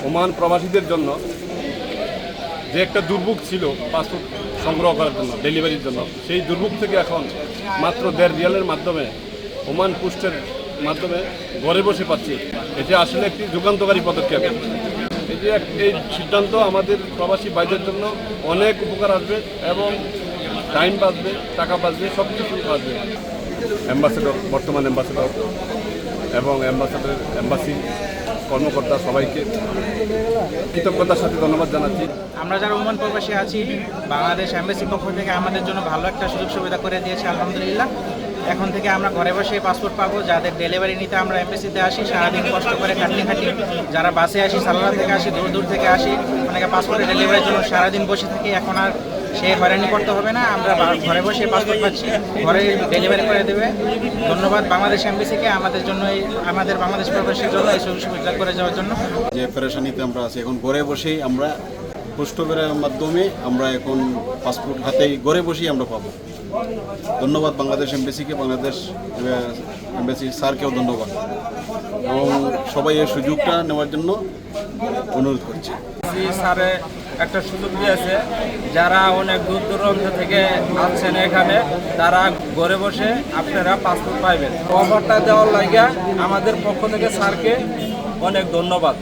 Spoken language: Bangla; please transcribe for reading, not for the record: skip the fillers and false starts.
ওমান প্রবাসীদের জন্য যে একটা দুর্ভোগ ছিল পাসপোর্ট সংগ্রহ করার জন্য, ডেলিভারির জন্য, সেই দুর্ভোগ থেকে এখন মাত্র 1.5 রিয়ালের মাধ্যমে ওমান পোস্টের মাধ্যমে ঘরে বসে পাচ্ছি। এটা আসলে একটি যুগান্তকারী পদক্ষেপ। এই সিদ্ধান্ত আমাদের প্রবাসী ভাইদের জন্য অনেক উপকার আসবে এবং টাইম বাঁচবে, টাকা বাঁচবে, সব কিছু বাঁচবে। অ্যাম্বাসেডর, বর্তমান অ্যাম্বাসেডর এবং অ্যাম্বাসি কর্মকর্তা সবাইকে কৃতজ্ঞতার সাথে ধন্যবাদ জানাচ্ছি। আমরা যারা ওমান প্রবাসী আছি, বাংলাদেশ অ্যাম্বাসির পক্ষ থেকে আমাদের জন্য ভালো একটা সুযোগ সুবিধা করে দিয়েছে আলহামদুলিল্লাহ। এখন থেকে আমরা ঘরে বসে পাসপোর্ট পাবো। যাদের ডেলিভারি নিতে আমরা এমবেসিতে আসি, সারাদিন কষ্ট করে খাটি যারা বাসে আসি, সালালা থেকে আসি, দূর দূর থেকে আসি, অনেকে পাসপোর্টের ডেলিভারির জন্য সারাদিন বসে থাকি। এখন আর সে হয়রানি করতে হবে না, আমরা ঘরে বসে পাসপোর্ট পাচ্ছি, ঘরে ডেলিভারি করে দেবে। ধন্যবাদ বাংলাদেশ এমবেসিকে আমাদের জন্য, আমাদের বাংলাদেশ প্রবাসীর জন্য এই সুযোগ সুবিধা করে যাওয়ার জন্য। যে পেরেশানিতে আমরা আছি, এখন ঘরে বসেই আমরা পোস্টপের মাধ্যমে আমরা এখন পাসপোর্ট হাতেই ঘরে বসেই আমরা পাবো। ধন্যবাদ বাংলাদেশ এমবেসিকে, বাংলাদেশ এমবেসি স্যারকেও ধন্যবাদ, এবং সবাই এই সুযোগটা নেওয়ার জন্য অনুরোধ করছি। স্যারে একটা সুযোগ দিয়েছে, যারা অনেক দূর দূরান্ত থেকে আসছেন এখানে, তারা ঘরে বসে আপনারা পাসপোর্ট পাইবেন। অফারটা দেওয়ার লাগা আমাদের পক্ষ থেকে স্যারকে অনেক ধন্যবাদ।